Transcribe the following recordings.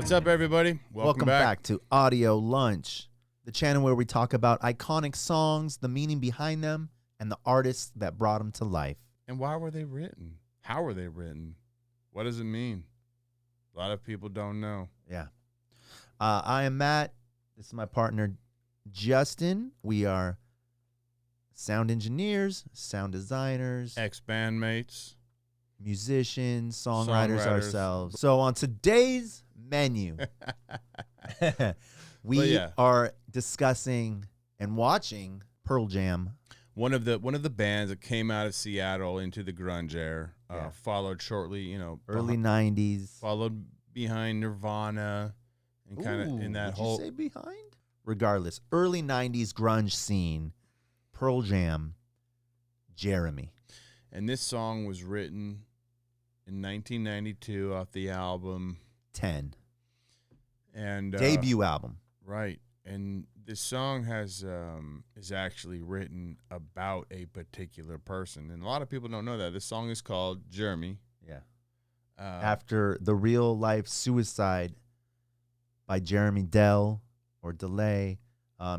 What's up, everybody? Welcome back to Audio Lunch, the channel where we talk about iconic songs, the meaning behind them, and the artists that brought them to life. And why were they written? How were they written? What does it mean? A lot of people don't know. Yeah. I am Matt. This is my partner, Justin. We are sound engineers, sound designers, Ex-bandmates. musicians, songwriters ourselves. So on today's menu, we are discussing and watching Pearl Jam. One of the bands that came out of Seattle into the grunge era, followed shortly, Early 90s. Followed behind Nirvana and kind of in that whole. Did you say behind? Regardless, early 90s grunge scene, Pearl Jam, Jeremy. And this song was written in 1992 off the album 10. And debut album. Right. And this song is actually written about a particular person. And a lot of people don't know that. This song is called Jeremy. Yeah. After the real life suicide by Jeremy Dell or DeLay.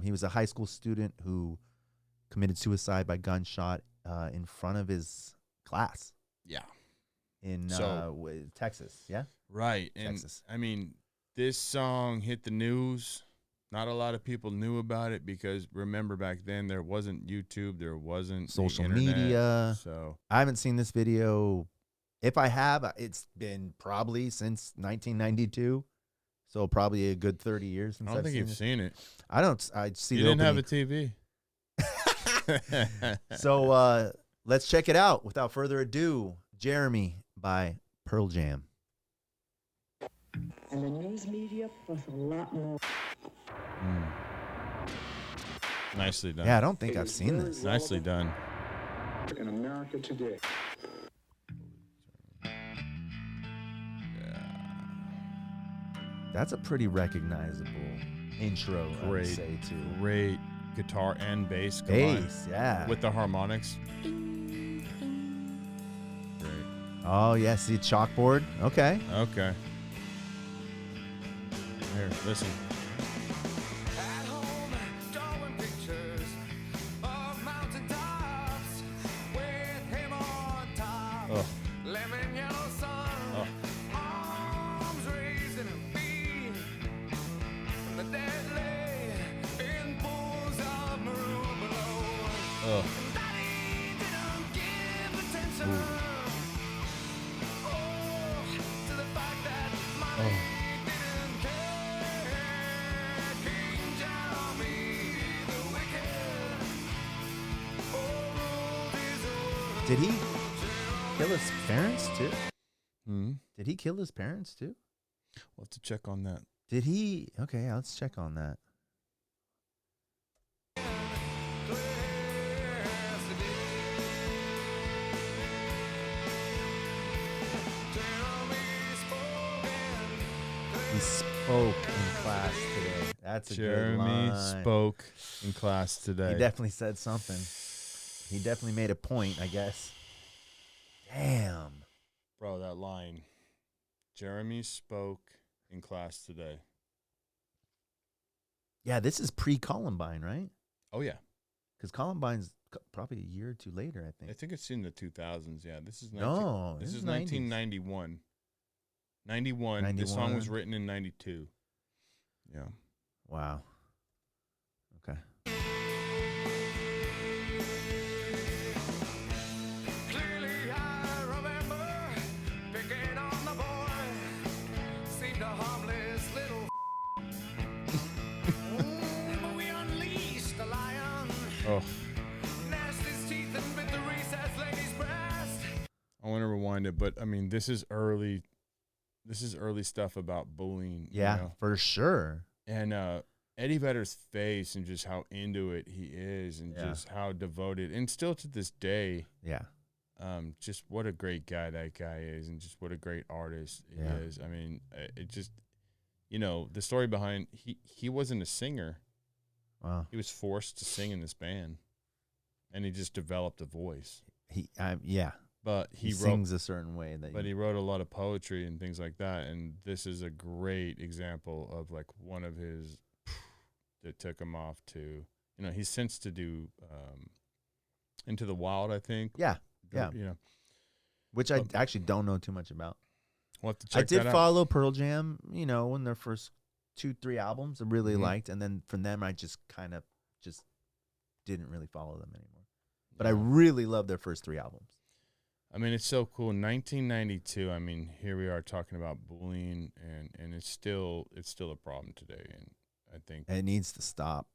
He was a high school student who committed suicide by gunshot in front of his class. Yeah. In Texas. Yeah. Right. And Texas. I mean, this song hit the news. Not a lot of people knew about it because, remember, back then there wasn't YouTube, there wasn't social the internet, media. So I haven't seen this video. If I have, it's been probably since 1992. So probably a good 30 years since I don't think you've seen it. I don't. I see. You didn't have a TV. So let's check it out. Without further ado, Jeremy by Pearl Jam. And the news media plus a lot more. Nicely done. Yeah, I don't think I've seen this. Nicely done. In America today. That's a pretty recognizable intro, I would say, too. Great guitar and bass. Bass, yeah. With the harmonics. Great. Oh, yeah, see, chalkboard. Okay. Okay. Here, listen. At home, drawing pictures of mountaintops with him on top. Oh. Lemon yellow sun, arms raised in a V. And the dead lay in pools of maroon below. Oh. And Daddy didn't give attention. Oh, to the fact that mommy didn't care. King Jeremy the wicked. Oh, ruled his own. Did he kill his parents, too? Hmm. Did he kill his parents, too? We'll have to check on that. Did he? Okay, yeah, let's check on that. He spoke in class today. That's a good Jeremy line. spoke in class today. He definitely said something. He definitely made a point, I guess. Damn. Bro, that line. Jeremy spoke in class today. Yeah, this is pre-Columbine, right? Oh, yeah. Because Columbine's probably a year or two later, I I think. think it's in the 2000s. Yeah, this is This is 90s. 1991. 91. This song was written in 92. Yeah. Wow. Okay. Clearly I remember picking on the boy. Seemed a harmless little but we unleashed the lion. Oh, Gnashed his teeth and bit the recessed lady's breast. I want to rewind it, but I mean, this is early stuff about bullying. Yeah, You know? for sure. And Eddie Vedder's face and just how into it he is and just how devoted, and still to this day, Yeah. just what a great guy that guy is, and just what a great artist he is. I mean, it just, the story behind, he wasn't a singer. Wow. He was forced to sing in this band, and he just developed a voice. Yeah. but he he wrote, sings a certain way that. but he wrote a lot of poetry and things like that. And this is a great example of like one of his that took him off to, you know, he's since to do Into the Wild, I think. Yeah, yeah. You know, Which I actually don't know too much about. we'll have to I check did that out. follow Pearl Jam, you know, in their first 2-3 albums I really Mhm. liked, and then from them I just kind of just didn't really follow them anymore. But I Yeah. really love their first 3 albums. I mean, it's so cool. 1992. I mean, here we are talking about bullying, and it's still a problem today. And I think It needs to stop.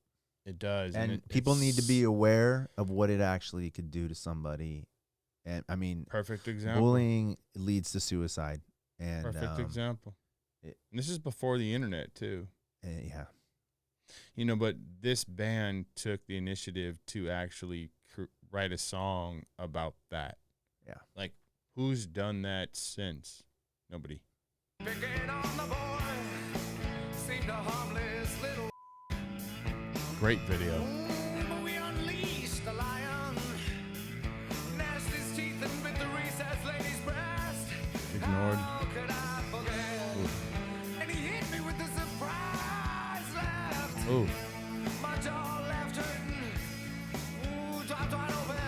it does. And it- people need to it's be aware of what it actually could do to somebody. And I mean, perfect example. bullying leads to suicide. And Perfect example. it- And this is before the internet too. yeah. You know, but this band took the initiative to actually write a song about that. Yeah. Like, who's done that since? Nobody. Picking on the boy, seemed a harmless little. Great video. But we unleashed the lion, gnashed his teeth and bit the recessed lady's breast. Ignored. How could I forget? And he hit me with the surprise left. Ooh. My jaw left hurting. Ooh, dropped wide open.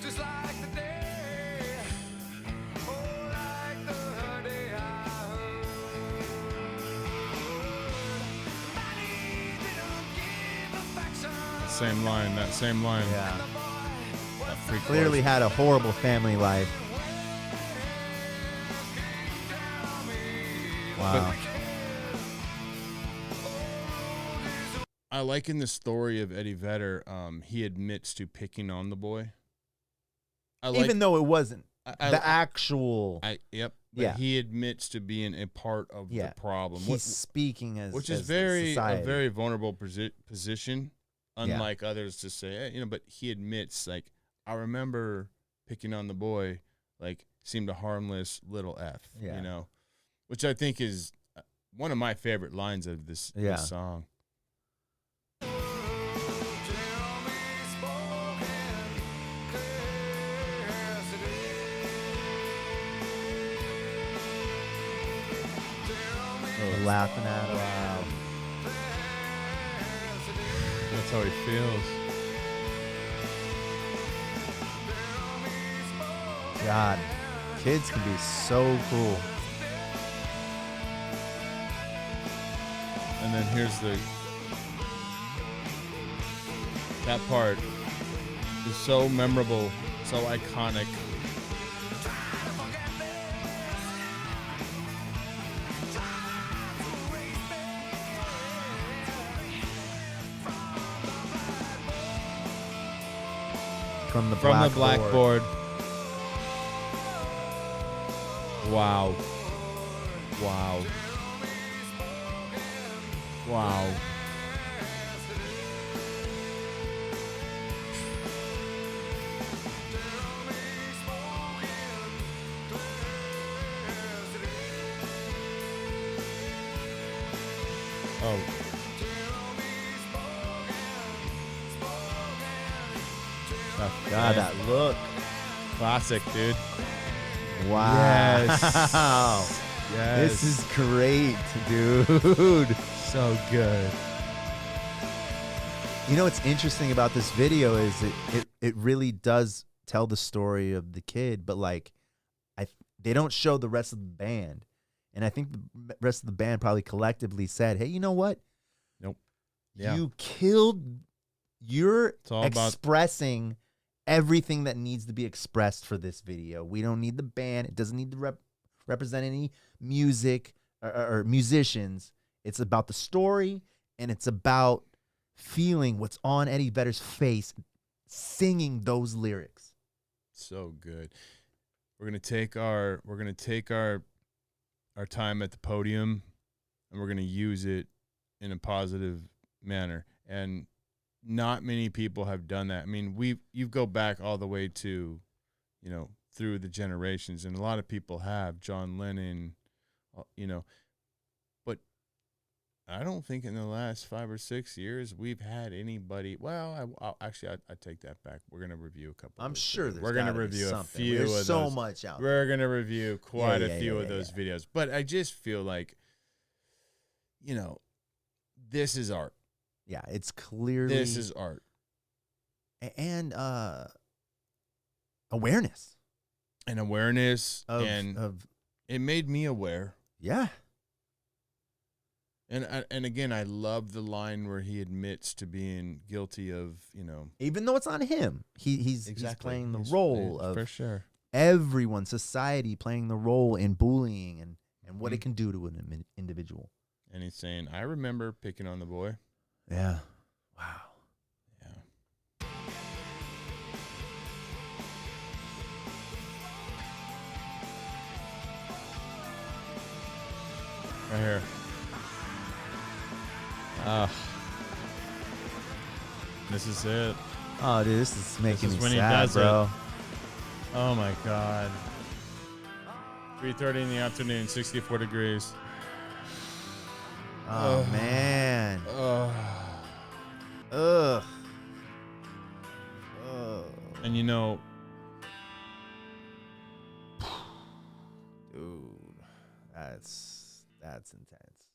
Just like the day. Oh, like the day I heard. Money didn't give affection. Same line. That same line. Yeah. That pretty Clearly close. had a horrible family life. Wow. I like in the story of Eddie Vedder, he admits to picking on the boy. I like, Even though it wasn't I, the actual, yep. But Yeah. he admits to being a part of Yeah. the problem, he's speaking as which as is very a society. very vulnerable position, unlike others to say, you know. But he admits, like, I remember picking on the boy, like, seemed a harmless little f, Yeah. you know, which I think is one of my favorite lines of this, Yeah. this song. They're laughing at him. Wow. That's how he feels. God, kids can be so cool. And then here's that part is so memorable, so iconic. From the From the blackboard. blackboard. Wow. Wow. Wow. Oh. God, that look. Classic, dude. Wow. Yes. Yes. This is great, dude. so good. You know what's interesting about this video is it really does tell the story of the kid, but like they don't show the rest of the band. And I think the rest of the band probably collectively said, "Hey, you know what? Nope. Yeah. You killed you're It's all about expressing everything that needs to be expressed for this video. We don't need the band. It doesn't need to represent any music or musicians. It's about the story, and it's about feeling what's on Eddie Vedder's face, singing those lyrics." so good. We're gonna take our time at the podium, and we're gonna use it in a positive manner. And not many people have done that. I mean, you go back all the way to, you know, through the generations, and a lot of people have. John Lennon, you know, but I don't think in the last 5 or 6 years we've had anybody. Well, I take that back. We're gonna review a couple. I'm of those sure videos. We're gonna review a something. few There's of so those. much out there. We're gonna review quite a few of yeah, those videos. But I just feel like, this is art. Yeah, it's clearly This is art. and awareness And awareness, and of it made me aware. yeah. And again, I love the line where he admits to being guilty of, Even though it's on him, he's playing the role of for sure. everyone, society playing the role in bullying and what it can do to an individual. And he's saying, I remember picking on the boy. Yeah. Wow. Yeah. Right here. This is it. Oh, dude, this is making is me when he sad, does bro. Oh my God. 3:30 in the afternoon, 64 degrees. Oh, man. Oh. Ugh. And Dude, that's intense.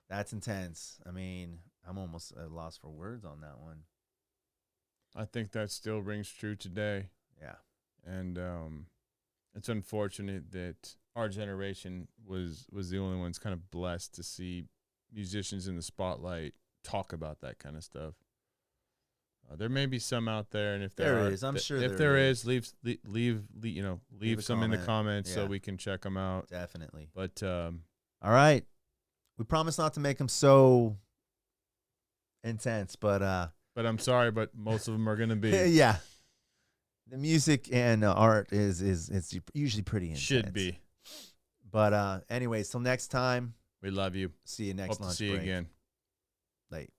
That's intense. I mean, I'm almost at a loss for words on that one. I think that still rings true today. Yeah. And it's unfortunate that our generation was the only ones kind of blessed to see musicians in the spotlight talk about that kind of stuff. There may be some out there, and if there is, I'm sure if there there is. is, leave a some in the comment. comments so Yeah. we can check them out. Definitely. But All right. We promise not to make them so intense, but I'm sorry, but most of them are gonna be yeah. The music and art is it's usually pretty intense. should be. But anyways, till next time. We love you. See you next Hope to lunch see you break. again. Late.